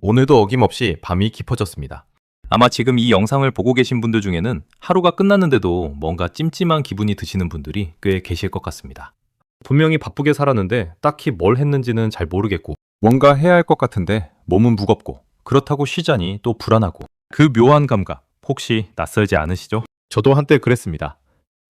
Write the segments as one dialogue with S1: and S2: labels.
S1: 오늘도 어김없이 밤이 깊어졌습니다. 아마 지금 이 영상을 보고 계신 분들 중에는 하루가 끝났는데도 뭔가 찜찜한 기분이 드시는 분들이 꽤 계실 것 같습니다. 분명히 바쁘게 살았는데 딱히 뭘 했는지는 잘 모르겠고 뭔가 해야 할 것 같은데 몸은 무겁고 그렇다고 쉬자니 또 불안하고 그 묘한 감각 혹시 낯설지 않으시죠? 저도 한때 그랬습니다.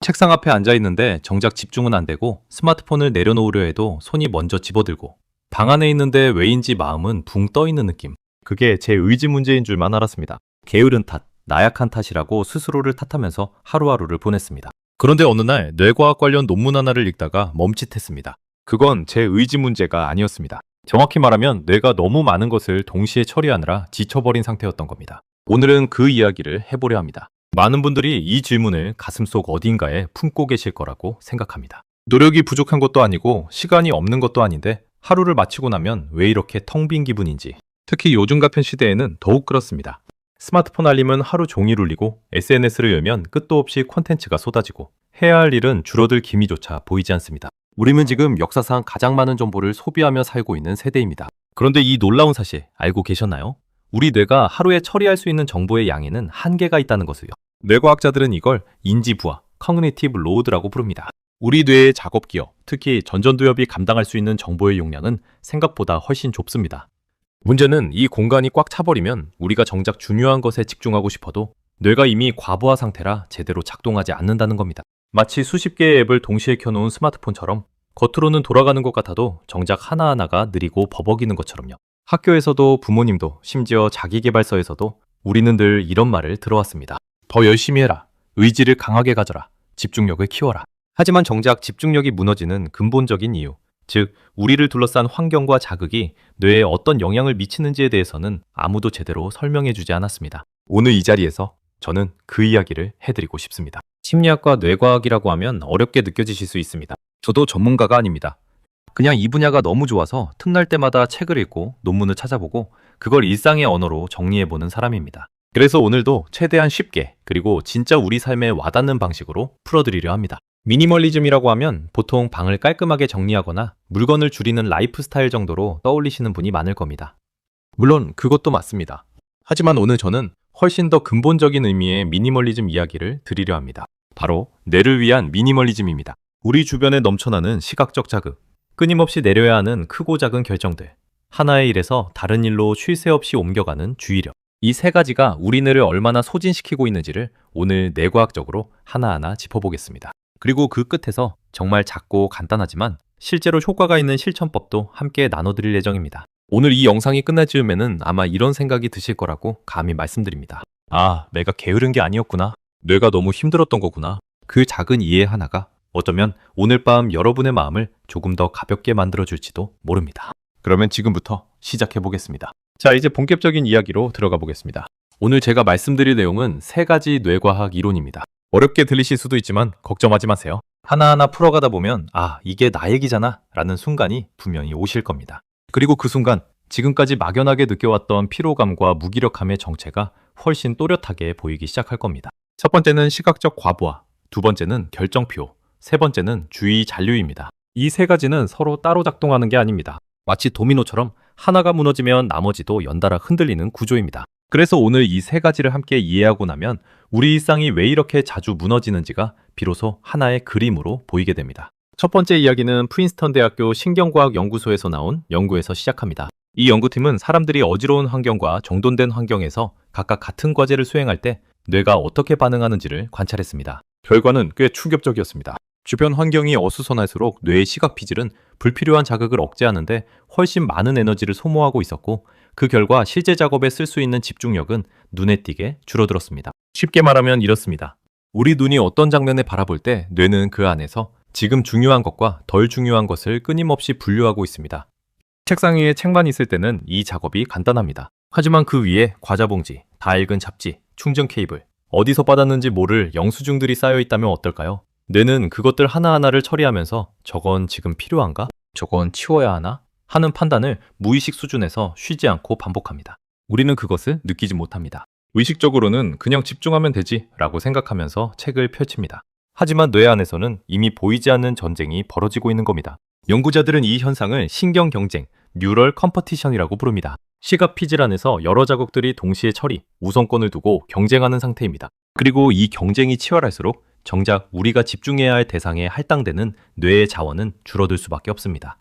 S1: 책상 앞에 앉아 있는데 정작 집중은 안 되고 스마트폰을 내려놓으려 해도 손이 먼저 집어들고 방 안에 있는데 왜인지 마음은 붕 떠 있는 느낌. 그게 제 의지 문제인 줄만 알았습니다. 게으른 탓, 나약한 탓이라고 스스로를 탓하면서 하루하루를 보냈습니다. 그런데 어느 날 뇌과학 관련 논문 하나를 읽다가 멈칫했습니다. 그건 제 의지 문제가 아니었습니다. 정확히 말하면 뇌가 너무 많은 것을 동시에 처리하느라 지쳐버린 상태였던 겁니다. 오늘은 그 이야기를 해보려 합니다. 많은 분들이 이 질문을 가슴속 어딘가에 품고 계실 거라고 생각합니다. 노력이 부족한 것도 아니고 시간이 없는 것도 아닌데 하루를 마치고 나면 왜 이렇게 텅 빈 기분인지. 특히 요즘 같은 시대에는 더욱 그렇습니다. 스마트폰 알림은 하루 종일 울리고 SNS를 열면 끝도 없이 콘텐츠가 쏟아지고 해야 할 일은 줄어들 기미조차 보이지 않습니다. 우리는 지금 역사상 가장 많은 정보를 소비하며 살고 있는 세대입니다. 그런데 이 놀라운 사실 알고 계셨나요? 우리 뇌가 하루에 처리할 수 있는 정보의 양에는 한계가 있다는 것을요. 뇌과학자들은 이걸 인지부하, 커그니티브 로드라고 부릅니다. 우리 뇌의 작업기업, 특히 전전두엽이 감당할 수 있는 정보의 용량은 생각보다 훨씬 좁습니다. 문제는 이 공간이 꽉 차버리면 우리가 정작 중요한 것에 집중하고 싶어도 뇌가 이미 과부하 상태라 제대로 작동하지 않는다는 겁니다. 마치 수십 개의 앱을 동시에 켜놓은 스마트폰처럼 겉으로는 돌아가는 것 같아도 정작 하나하나가 느리고 버벅이는 것처럼요. 학교에서도 부모님도 심지어 자기계발서에서도 우리는 늘 이런 말을 들어왔습니다. 더 열심히 해라. 의지를 강하게 가져라. 집중력을 키워라. 하지만 정작 집중력이 무너지는 근본적인 이유, 즉 우리를 둘러싼 환경과 자극이 뇌에 어떤 영향을 미치는지에 대해서는 아무도 제대로 설명해주지 않았습니다. 오늘 이 자리에서 저는 그 이야기를 해드리고 싶습니다. 심리학과 뇌과학이라고 하면 어렵게 느껴지실 수 있습니다. 저도 전문가가 아닙니다. 그냥 이 분야가 너무 좋아서 틈날 때마다 책을 읽고 논문을 찾아보고 그걸 일상의 언어로 정리해보는 사람입니다. 그래서 오늘도 최대한 쉽게 그리고 진짜 우리 삶에 와닿는 방식으로 풀어드리려 합니다. 미니멀리즘이라고 하면 보통 방을 깔끔하게 정리하거나 물건을 줄이는 라이프 스타일 정도로 떠올리시는 분이 많을 겁니다. 물론 그것도 맞습니다. 하지만 오늘 저는 훨씬 더 근본적인 의미의 미니멀리즘 이야기를 드리려 합니다. 바로 뇌를 위한 미니멀리즘입니다. 우리 주변에 넘쳐나는 시각적 자극, 끊임없이 내려야 하는 크고 작은 결정들, 하나의 일에서 다른 일로 쉴 새 없이 옮겨가는 주의력, 이 세 가지가 우리 뇌를 얼마나 소진시키고 있는지를 오늘 뇌과학적으로 하나하나 짚어보겠습니다. 그리고 그 끝에서 정말 작고 간단하지만 실제로 효과가 있는 실천법도 함께 나눠드릴 예정입니다. 오늘 이 영상이 끝날 즈음에는 아마 이런 생각이 드실 거라고 감히 말씀드립니다. 아, 내가 게으른 게 아니었구나. 뇌가 너무 힘들었던 거구나. 그 작은 이해 하나가 어쩌면 오늘 밤 여러분의 마음을 조금 더 가볍게 만들어줄지도 모릅니다. 그러면 지금부터 시작해보겠습니다. 자, 이제 본격적인 이야기로 들어가 보겠습니다. 오늘 제가 말씀드릴 내용은 세 가지 뇌과학 이론입니다. 어렵게 들리실 수도 있지만 걱정하지 마세요. 하나하나 풀어가다 보면 아, 이게 나 얘기잖아 라는 순간이 분명히 오실 겁니다. 그리고 그 순간 지금까지 막연하게 느껴왔던 피로감과 무기력함의 정체가 훨씬 또렷하게 보이기 시작할 겁니다. 첫 번째는 시각적 과부하, 두 번째는 결정피로, 세 번째는 주의 잔류입니다. 이 세 가지는 서로 따로 작동하는 게 아닙니다. 마치 도미노처럼 하나가 무너지면 나머지도 연달아 흔들리는 구조입니다. 그래서 오늘 이 세 가지를 함께 이해하고 나면 우리 일상이 왜 이렇게 자주 무너지는지가 비로소 하나의 그림으로 보이게 됩니다. 첫 번째 이야기는 프린스턴 대학교 신경과학 연구소에서 나온 연구에서 시작합니다. 이 연구팀은 사람들이 어지러운 환경과 정돈된 환경에서 각각 같은 과제를 수행할 때 뇌가 어떻게 반응하는지를 관찰했습니다. 결과는 꽤 충격적이었습니다. 주변 환경이 어수선할수록 뇌의 시각 피질은 불필요한 자극을 억제하는데 훨씬 많은 에너지를 소모하고 있었고 그 결과 실제 작업에 쓸 수 있는 집중력은 눈에 띄게 줄어들었습니다. 쉽게 말하면 이렇습니다. 우리 눈이 어떤 장면을 바라볼 때 뇌는 그 안에서 지금 중요한 것과 덜 중요한 것을 끊임없이 분류하고 있습니다. 책상 위에 책만 있을 때는 이 작업이 간단합니다. 하지만 그 위에 과자 봉지, 다 읽은 잡지, 충전 케이블, 어디서 받았는지 모를 영수증들이 쌓여 있다면 어떨까요? 뇌는 그것들 하나하나를 처리하면서 저건 지금 필요한가? 저건 치워야 하나? 하는 판단을 무의식 수준에서 쉬지 않고 반복합니다. 우리는 그것을 느끼지 못합니다. 의식적으로는 그냥 집중하면 되지 라고 생각하면서 책을 펼칩니다. 하지만 뇌 안에서는 이미 보이지 않는 전쟁이 벌어지고 있는 겁니다. 연구자들은 이 현상을 신경 경쟁, 뉴럴 컴퍼티션이라고 부릅니다. 시각 피질 안에서 여러 자극들이 동시에 처리, 우선권을 두고 경쟁하는 상태입니다. 그리고 이 경쟁이 치열할수록 정작 우리가 집중해야 할 대상에 할당되는 뇌의 자원은 줄어들 수밖에 없습니다.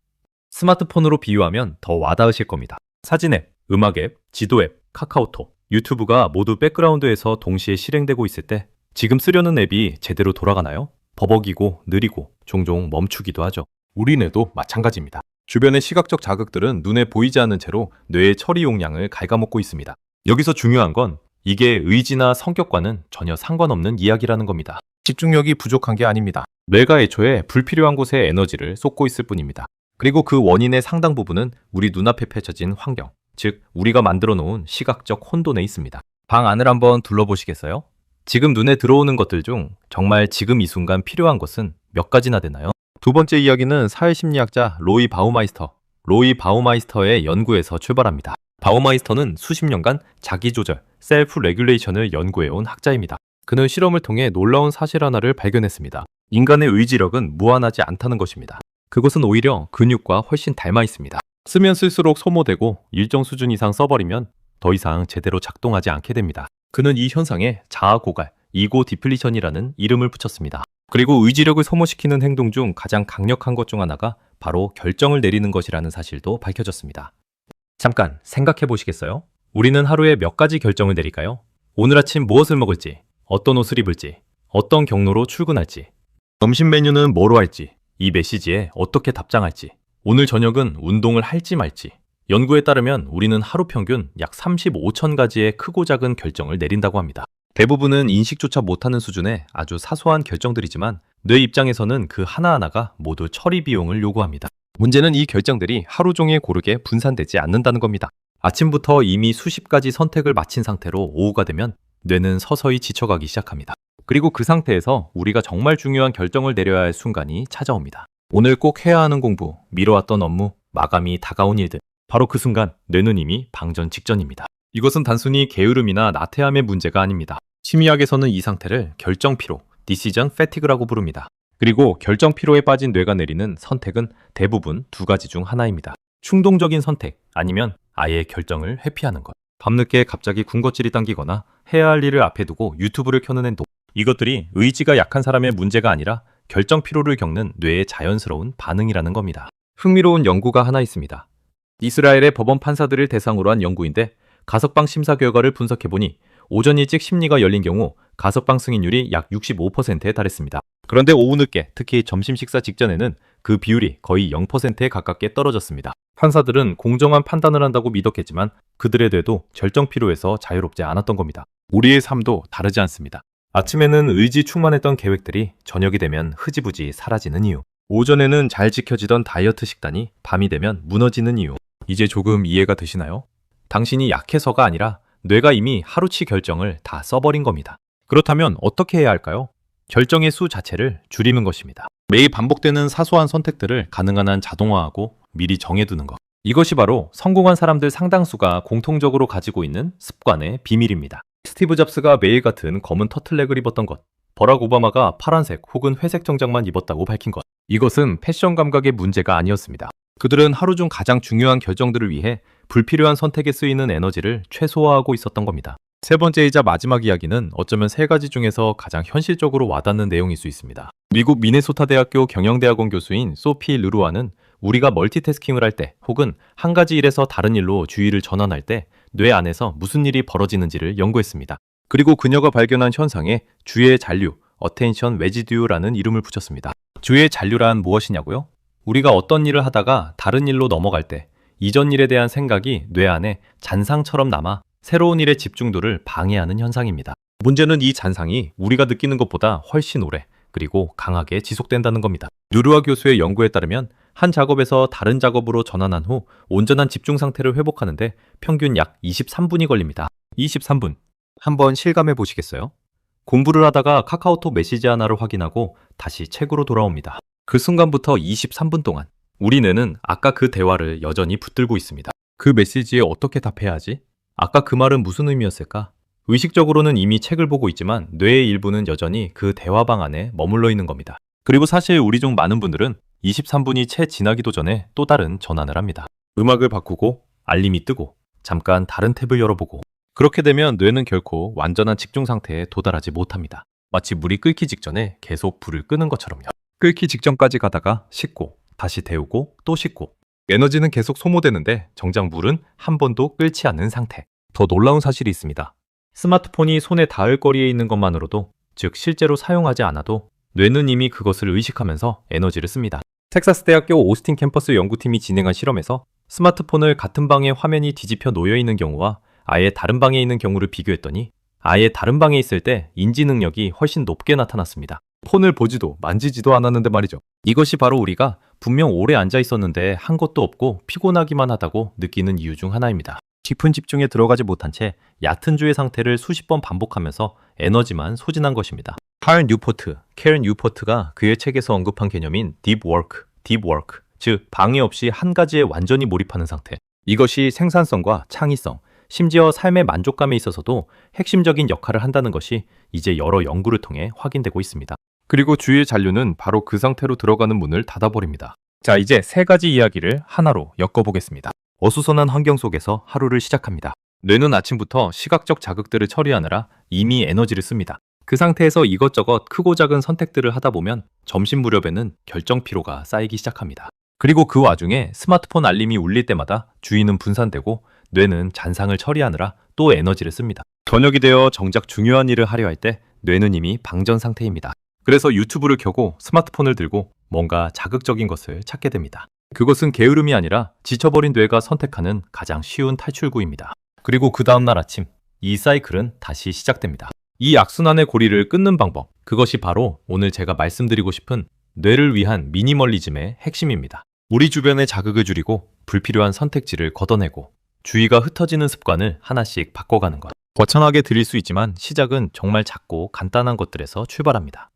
S1: 스마트폰으로 비유하면 더 와닿으실 겁니다. 사진 앱, 음악 앱, 지도 앱, 카카오톡, 유튜브가 모두 백그라운드에서 동시에 실행되고 있을 때 지금 쓰려는 앱이 제대로 돌아가나요? 버벅이고 느리고 종종 멈추기도 하죠. 우리 뇌도 마찬가지입니다. 주변의 시각적 자극들은 눈에 보이지 않는 채로 뇌의 처리 용량을 갉아먹고 있습니다. 여기서 중요한 건 이게 의지나 성격과는 전혀 상관없는 이야기라는 겁니다. 집중력이 부족한 게 아닙니다. 뇌가 애초에 불필요한 곳에 에너지를 쏟고 있을 뿐입니다. 그리고 그 원인의 상당 부분은 우리 눈앞에 펼쳐진 환경, 즉 우리가 만들어 놓은 시각적 혼돈에 있습니다. 방 안을 한번 둘러보시겠어요? 지금 눈에 들어오는 것들 중 정말 지금 이 순간 필요한 것은 몇 가지나 되나요? 두 번째 이야기는 사회심리학자 로이 바우마이스터의 연구에서 출발합니다. 바우마이스터는 수십 년간 자기조절, 셀프 레귤레이션을 연구해온 학자입니다. 그는 실험을 통해 놀라운 사실 하나를 발견했습니다. 인간의 의지력은 무한하지 않다는 것입니다. 그것은 오히려 근육과 훨씬 닮아 있습니다. 쓰면 쓸수록 소모되고 일정 수준 이상 써버리면 더 이상 제대로 작동하지 않게 됩니다. 그는 이 현상에 자아고갈, 이고 디플리션이라는 이름을 붙였습니다. 그리고 의지력을 소모시키는 행동 중 가장 강력한 것 중 하나가 바로 결정을 내리는 것이라는 사실도 밝혀졌습니다. 잠깐 생각해 보시겠어요? 우리는 하루에 몇 가지 결정을 내릴까요? 오늘 아침 무엇을 먹을지, 어떤 옷을 입을지, 어떤 경로로 출근할지, 점심 메뉴는 뭐로 할지, 이 메시지에 어떻게 답장할지, 오늘 저녁은 운동을 할지 말지. 연구에 따르면 우리는 하루 평균 약 35천 가지의 크고 작은 결정을 내린다고 합니다. 대부분은 인식조차 못하는 수준의 아주 사소한 결정들이지만 뇌 입장에서는 그 하나하나가 모두 처리 비용을 요구합니다. 문제는 이 결정들이 하루 종일 고르게 분산되지 않는다는 겁니다. 아침부터 이미 수십 가지 선택을 마친 상태로 오후가 되면 뇌는 서서히 지쳐가기 시작합니다. 그리고 그 상태에서 우리가 정말 중요한 결정을 내려야 할 순간이 찾아옵니다. 오늘 꼭 해야 하는 공부, 미뤄왔던 업무, 마감이 다가온 일들. 바로 그 순간 뇌는 이미 방전 직전입니다. 이것은 단순히 게으름이나 나태함의 문제가 아닙니다. 심리학에서는 이 상태를 결정 피로, decision fatigue라고 부릅니다. 그리고 결정 피로에 빠진 뇌가 내리는 선택은 대부분 두 가지 중 하나입니다. 충동적인 선택, 아니면 아예 결정을 회피하는 것. 밤늦게 갑자기 군것질이 당기거나 해야 할 일을 앞에 두고 유튜브를 켜는 행동. 이것들이 의지가 약한 사람의 문제가 아니라 결정 피로를 겪는 뇌의 자연스러운 반응이라는 겁니다. 흥미로운 연구가 하나 있습니다. 이스라엘의 법원 판사들을 대상으로 한 연구인데 가석방 심사 결과를 분석해보니 오전 일찍 심리가 열린 경우 가석방 승인율이 약 65%에 달했습니다. 그런데 오후 늦게, 특히 점심 식사 직전에는 그 비율이 거의 0%에 가깝게 떨어졌습니다. 판사들은 공정한 판단을 한다고 믿었겠지만 그들의 뇌도 결정 피로에서 자유롭지 않았던 겁니다. 우리의 삶도 다르지 않습니다. 아침에는 의지 충만했던 계획들이 저녁이 되면 흐지부지 사라지는 이유. 오전에는 잘 지켜지던 다이어트 식단이 밤이 되면 무너지는 이유. 이제 조금 이해가 되시나요? 당신이 약해서가 아니라 뇌가 이미 하루치 결정을 다 써버린 겁니다. 그렇다면 어떻게 해야 할까요? 결정의 수 자체를 줄이는 것입니다. 매일 반복되는 사소한 선택들을 가능한 한 자동화하고 미리 정해두는 것. 이것이 바로 성공한 사람들 상당수가 공통적으로 가지고 있는 습관의 비밀입니다. 스티브 잡스가 매일 같은 검은 터틀넥을 입었던 것, 버락 오바마가 파란색 혹은 회색 정장만 입었다고 밝힌 것. 이것은 패션 감각의 문제가 아니었습니다. 그들은 하루 중 가장 중요한 결정들을 위해 불필요한 선택에 쓰이는 에너지를 최소화하고 있었던 겁니다. 세 번째이자 마지막 이야기는 어쩌면 세 가지 중에서 가장 현실적으로 와닿는 내용일 수 있습니다. 미국 미네소타 대학교 경영대학원 교수인 소피 르루아는 우리가 멀티태스킹을 할 때 혹은 한 가지 일에서 다른 일로 주의를 전환할 때 뇌 안에서 무슨 일이 벌어지는지를 연구했습니다. 그리고 그녀가 발견한 현상에 주의 잔류, attention residue라는 이름을 붙였습니다. 주의 잔류란 무엇이냐고요? 우리가 어떤 일을 하다가 다른 일로 넘어갈 때 이전 일에 대한 생각이 뇌 안에 잔상처럼 남아 새로운 일의 집중도를 방해하는 현상입니다. 문제는 이 잔상이 우리가 느끼는 것보다 훨씬 오래 그리고 강하게 지속된다는 겁니다. 누르아 교수의 연구에 따르면 한 작업에서 다른 작업으로 전환한 후 온전한 집중 상태를 회복하는데 평균 약 23분이 걸립니다. 23분. 한번 실감해 보시겠어요? 공부를 하다가 카카오톡 메시지 하나를 확인하고 다시 책으로 돌아옵니다. 그 순간부터 23분 동안 우리 뇌는 아까 그 대화를 여전히 붙들고 있습니다. 그 메시지에 어떻게 답해야 하지? 아까 그 말은 무슨 의미였을까? 의식적으로는 이미 책을 보고 있지만 뇌의 일부는 여전히 그 대화방 안에 머물러 있는 겁니다. 그리고 사실 우리 중 많은 분들은 23분이 채 지나기도 전에 또 다른 전환을 합니다. 음악을 바꾸고 알림이 뜨고 잠깐 다른 탭을 열어보고, 그렇게 되면 뇌는 결코 완전한 집중 상태에 도달하지 못합니다. 마치 물이 끓기 직전에 계속 불을 끄는 것처럼요. 끓기 직전까지 가다가 식고, 다시 데우고, 또 식고. 에너지는 계속 소모되는데 정작 물은 한 번도 끓지 않는 상태. 더 놀라운 사실이 있습니다. 스마트폰이 손에 닿을 거리에 있는 것만으로도, 즉 실제로 사용하지 않아도 뇌는 이미 그것을 의식하면서 에너지를 씁니다. 텍사스 대학교 오스틴 캠퍼스 연구팀이 진행한 실험에서 스마트폰을 같은 방에 화면이 뒤집혀 놓여 있는 경우와 아예 다른 방에 있는 경우를 비교했더니 아예 다른 방에 있을 때 인지 능력이 훨씬 높게 나타났습니다. 폰을 보지도 만지지도 않았는데 말이죠. 이것이 바로 우리가 분명 오래 앉아 있었는데 한 것도 없고 피곤하기만 하다고 느끼는 이유 중 하나입니다. 깊은 집중에 들어가지 못한 채 얕은 주의 상태를 수십 번 반복하면서 에너지만 소진한 것입니다. 캐런 뉴포트가 그의 책에서 언급한 개념인 딥워크, 즉 방해 없이 한 가지에 완전히 몰입하는 상태. 이것이 생산성과 창의성, 심지어 삶의 만족감에 있어서도 핵심적인 역할을 한다는 것이 이제 여러 연구를 통해 확인되고 있습니다. 그리고 주의 잔류는 바로 그 상태로 들어가는 문을 닫아버립니다. 자, 이제 세 가지 이야기를 하나로 엮어보겠습니다. 어수선한 환경 속에서 하루를 시작합니다. 뇌는 아침부터 시각적 자극들을 처리하느라 이미 에너지를 씁니다. 그 상태에서 이것저것 크고 작은 선택들을 하다 보면 점심 무렵에는 결정 피로가 쌓이기 시작합니다. 그리고 그 와중에 스마트폰 알림이 울릴 때마다 주의는 분산되고 뇌는 잔상을 처리하느라 또 에너지를 씁니다. 저녁이 되어 정작 중요한 일을 하려 할 때 뇌는 이미 방전 상태입니다. 그래서 유튜브를 켜고 스마트폰을 들고 뭔가 자극적인 것을 찾게 됩니다. 그것은 게으름이 아니라 지쳐버린 뇌가 선택하는 가장 쉬운 탈출구입니다. 그리고 그 다음날 아침, 이 사이클은 다시 시작됩니다. 이 악순환의 고리를 끊는 방법, 그것이 바로 오늘 제가 말씀드리고 싶은 뇌를 위한 미니멀리즘의 핵심입니다. 우리 주변의 자극을 줄이고 불필요한 선택지를 걷어내고 주의가 흩어지는 습관을 하나씩 바꿔가는 것. 거창하게 들릴 수 있지만 시작은 정말 작고 간단한 것들에서 출발합니다.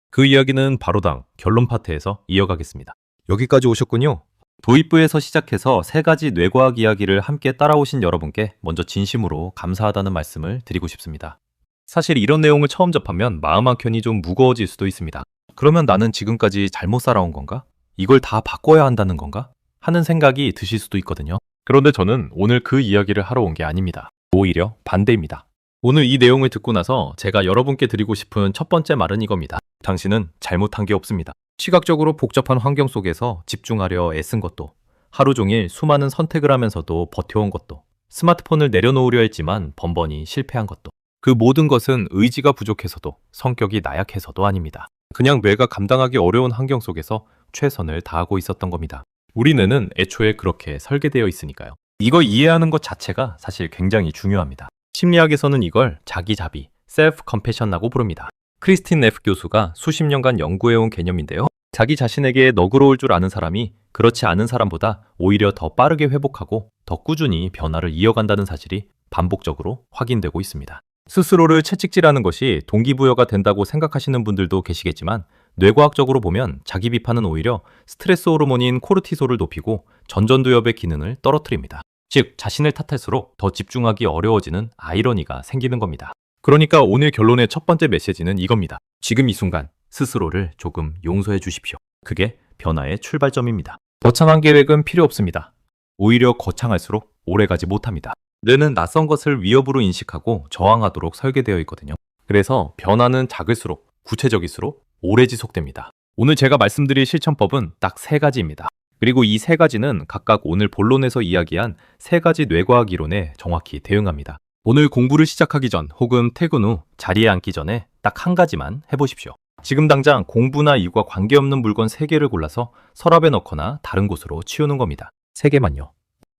S1: 그 이야기는 바로당 결론 파트에서 이어가겠습니다. 여기까지 오셨군요. 도입부에서 시작해서 세 가지 뇌과학 이야기를 함께 따라오신 여러분께 먼저 진심으로 감사하다는 말씀을 드리고 싶습니다. 사실 이런 내용을 처음 접하면 마음 한켠이 좀 무거워질 수도 있습니다. 그러면 나는 지금까지 잘못 살아온 건가? 이걸 다 바꿔야 한다는 건가? 하는 생각이 드실 수도 있거든요. 그런데 저는 오늘 그 이야기를 하러 온 게 아닙니다. 오히려 반대입니다. 오늘 이 내용을 듣고 나서 제가 여러분께 드리고 싶은 첫 번째 말은 이겁니다. 당신은 잘못한 게 없습니다. 시각적으로 복잡한 환경 속에서 집중하려 애쓴 것도, 하루 종일 수많은 선택을 하면서도 버텨온 것도, 스마트폰을 내려놓으려 했지만 번번이 실패한 것도, 그 모든 것은 의지가 부족해서도 성격이 나약해서도 아닙니다. 그냥 뇌가 감당하기 어려운 환경 속에서 최선을 다하고 있었던 겁니다. 우리 뇌는 애초에 그렇게 설계되어 있으니까요. 이걸 이해하는 것 자체가 사실 굉장히 중요합니다. 심리학에서는 이걸 자기자비, self-compassion이라고 부릅니다. 크리스틴 네프 교수가 수십 년간 연구해온 개념인데요. 자기 자신에게 너그러울 줄 아는 사람이 그렇지 않은 사람보다 오히려 더 빠르게 회복하고 더 꾸준히 변화를 이어간다는 사실이 반복적으로 확인되고 있습니다. 스스로를 채찍질하는 것이 동기부여가 된다고 생각하시는 분들도 계시겠지만 뇌과학적으로 보면 자기 비판은 오히려 스트레스 호르몬인 코르티솔을 높이고 전전두엽의 기능을 떨어뜨립니다. 즉 자신을 탓할수록 더 집중하기 어려워지는 아이러니가 생기는 겁니다. 그러니까 오늘 결론의 첫 번째 메시지는 이겁니다. 지금 이 순간 스스로를 조금 용서해 주십시오. 그게 변화의 출발점입니다. 거창한 계획은 필요 없습니다. 오히려 거창할수록 오래가지 못합니다. 뇌는 낯선 것을 위협으로 인식하고 저항하도록 설계되어 있거든요. 그래서 변화는 작을수록 구체적일수록 오래 지속됩니다. 오늘 제가 말씀드릴 실천법은 딱 세 가지입니다. 그리고 이 세 가지는 각각 오늘 본론에서 이야기한 세 가지 뇌과학 이론에 정확히 대응합니다. 오늘 공부를 시작하기 전 혹은 퇴근 후 자리에 앉기 전에 딱 한 가지만 해보십시오. 지금 당장 공부나 일과 관계없는 물건 3개를 골라서 서랍에 넣거나 다른 곳으로 치우는 겁니다. 3개만요.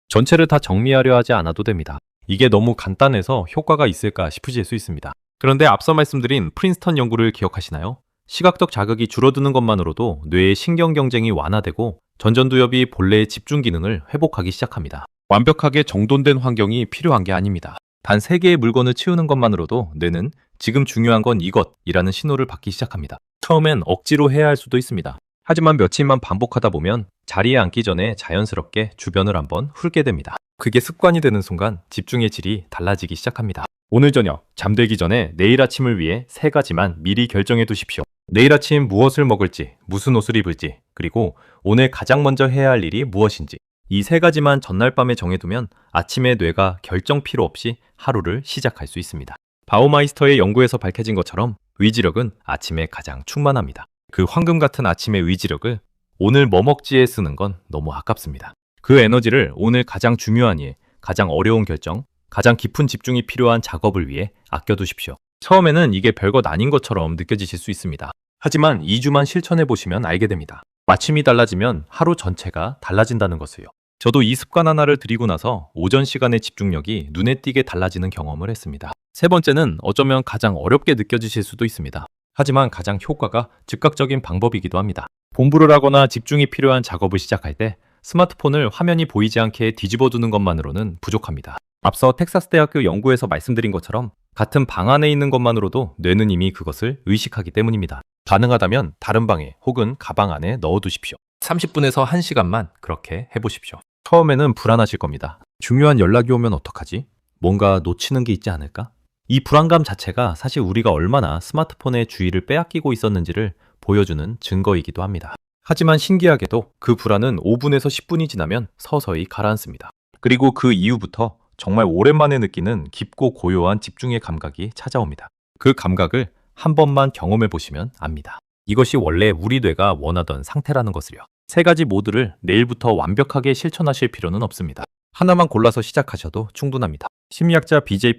S1: 전체를 다 정리하려 하지 않아도 됩니다. 이게 너무 간단해서 효과가 있을까 싶으실 수 있습니다. 그런데 앞서 말씀드린 프린스턴 연구를 기억하시나요? 시각적 자극이 줄어드는 것만으로도 뇌의 신경 경쟁이 완화되고 전전두엽이 본래의 집중 기능을 회복하기 시작합니다. 완벽하게 정돈된 환경이 필요한 게 아닙니다. 단 3개의 물건을 치우는 것만으로도 뇌는 지금 중요한 건 이것이라는 신호를 받기 시작합니다. 처음엔 억지로 해야 할 수도 있습니다. 하지만 며칠만 반복하다 보면 자리에 앉기 전에 자연스럽게 주변을 한번 훑게 됩니다. 그게 습관이 되는 순간 집중의 질이 달라지기 시작합니다. 오늘 저녁 잠들기 전에 내일 아침을 위해 3가지만 미리 결정해 두십시오. 내일 아침 무엇을 먹을지, 무슨 옷을 입을지, 그리고 오늘 가장 먼저 해야 할 일이 무엇인지, 이 세 가지만 전날 밤에 정해두면 아침에 뇌가 결정 필요 없이 하루를 시작할 수 있습니다. 바우마이스터의 연구에서 밝혀진 것처럼 의지력은 아침에 가장 충만합니다. 그 황금 같은 아침의 의지력을 오늘 뭐 먹지에 쓰는 건 너무 아깝습니다. 그 에너지를 오늘 가장 중요한 일, 가장 어려운 결정, 가장 깊은 집중이 필요한 작업을 위해 아껴두십시오. 처음에는 이게 별것 아닌 것처럼 느껴지실 수 있습니다. 하지만 2주만 실천해보시면 알게 됩니다. 마침이 달라지면 하루 전체가 달라진다는 것을요. 저도 이 습관 하나를 들이고 나서 오전 시간의 집중력이 눈에 띄게 달라지는 경험을 했습니다. 세 번째는 어쩌면 가장 어렵게 느껴지실 수도 있습니다. 하지만 가장 효과가 즉각적인 방법이기도 합니다. 공부를 하거나 집중이 필요한 작업을 시작할 때 스마트폰을 화면이 보이지 않게 뒤집어 두는 것만으로는 부족합니다. 앞서 텍사스 대학교 연구에서 말씀드린 것처럼 같은 방 안에 있는 것만으로도 뇌는 이미 그것을 의식하기 때문입니다. 가능하다면 다른 방에 혹은 가방 안에 넣어두십시오. 30분에서 1시간만 그렇게 해보십시오. 처음에는 불안하실 겁니다. 중요한 연락이 오면 어떡하지? 뭔가 놓치는 게 있지 않을까? 이 불안감 자체가 사실 우리가 얼마나 스마트폰의 주의를 빼앗기고 있었는지를 보여주는 증거이기도 합니다. 하지만 신기하게도 그 불안은 5분에서 10분이 지나면 서서히 가라앉습니다. 그리고 그 이후부터 정말 오랜만에 느끼는 깊고 고요한 집중의 감각이 찾아옵니다. 그 감각을 한 번만 경험해 보시면 압니다. 이것이 원래 우리 뇌가 원하던 상태라는 것을요. 세 가지 모두를 내일부터 완벽하게 실천하실 필요는 없습니다. 하나만 골라서 시작하셔도 충분합니다. 심리학자 BJ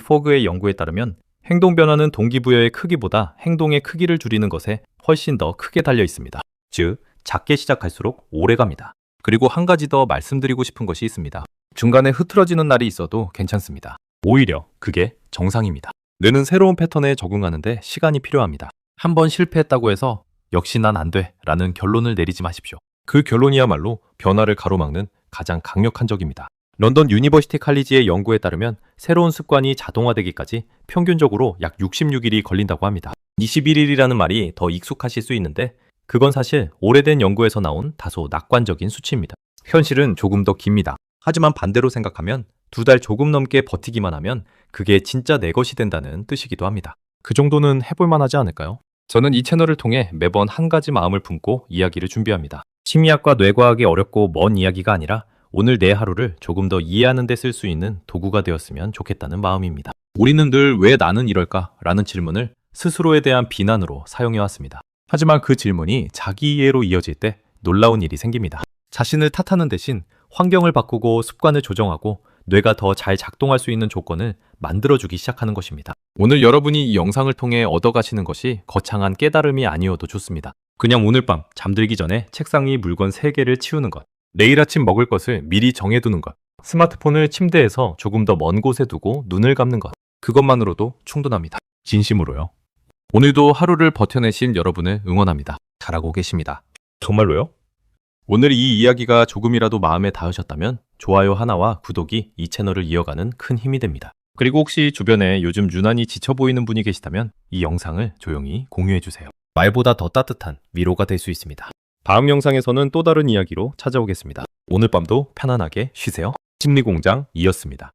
S1: 포그의 연구에 따르면 행동 변화는 동기부여의 크기보다 행동의 크기를 줄이는 것에 훨씬 더 크게 달려 있습니다. 즉, 작게 시작할수록 오래 갑니다. 그리고 한 가지 더 말씀드리고 싶은 것이 있습니다. 중간에 흐트러지는 날이 있어도 괜찮습니다. 오히려 그게 정상입니다. 뇌는 새로운 패턴에 적응하는데 시간이 필요합니다. 한 번 실패했다고 해서 역시 난 안 돼 라는 결론을 내리지 마십시오. 그 결론이야말로 변화를 가로막는 가장 강력한 적입니다. 런던 유니버시티 칼리지의 연구에 따르면 새로운 습관이 자동화되기까지 평균적으로 약 66일이 걸린다고 합니다. 21일이라는 말이 더 익숙하실 수 있는데 그건 사실 오래된 연구에서 나온 다소 낙관적인 수치입니다. 현실은 조금 더 깁니다. 하지만 반대로 생각하면 2달 조금 넘게 버티기만 하면 그게 진짜 내 것이 된다는 뜻이기도 합니다. 그 정도는 해볼만 하지 않을까요? 저는 이 채널을 통해 매번 한 가지 마음을 품고 이야기를 준비합니다. 심리학과 뇌과학이 어렵고 먼 이야기가 아니라 오늘 내 하루를 조금 더 이해하는 데 쓸 수 있는 도구가 되었으면 좋겠다는 마음입니다. 우리는 늘 왜 나는 이럴까? 라는 질문을 스스로에 대한 비난으로 사용해왔습니다. 하지만 그 질문이 자기 이해로 이어질 때 놀라운 일이 생깁니다. 자신을 탓하는 대신 환경을 바꾸고 습관을 조정하고 뇌가 더 잘 작동할 수 있는 조건을 만들어주기 시작하는 것입니다. 오늘 여러분이 이 영상을 통해 얻어가시는 것이 거창한 깨달음이 아니어도 좋습니다. 그냥 오늘 밤 잠들기 전에 책상 위 물건 3개를 치우는 것, 내일 아침 먹을 것을 미리 정해두는 것, 스마트폰을 침대에서 조금 더 먼 곳에 두고 눈을 감는 것, 그것만으로도 충분합니다. 진심으로요. 오늘도 하루를 버텨내신 여러분을 응원합니다. 잘하고 계십니다. 정말로요? 오늘 이 이야기가 조금이라도 마음에 닿으셨다면 좋아요 하나와 구독이 이 채널을 이어가는 큰 힘이 됩니다. 그리고 혹시 주변에 요즘 유난히 지쳐 보이는 분이 계시다면 이 영상을 조용히 공유해주세요. 말보다 더 따뜻한 위로가 될 수 있습니다. 다음 영상에서는 또 다른 이야기로 찾아오겠습니다. 오늘 밤도 편안하게 쉬세요. 심리공장이었습니다.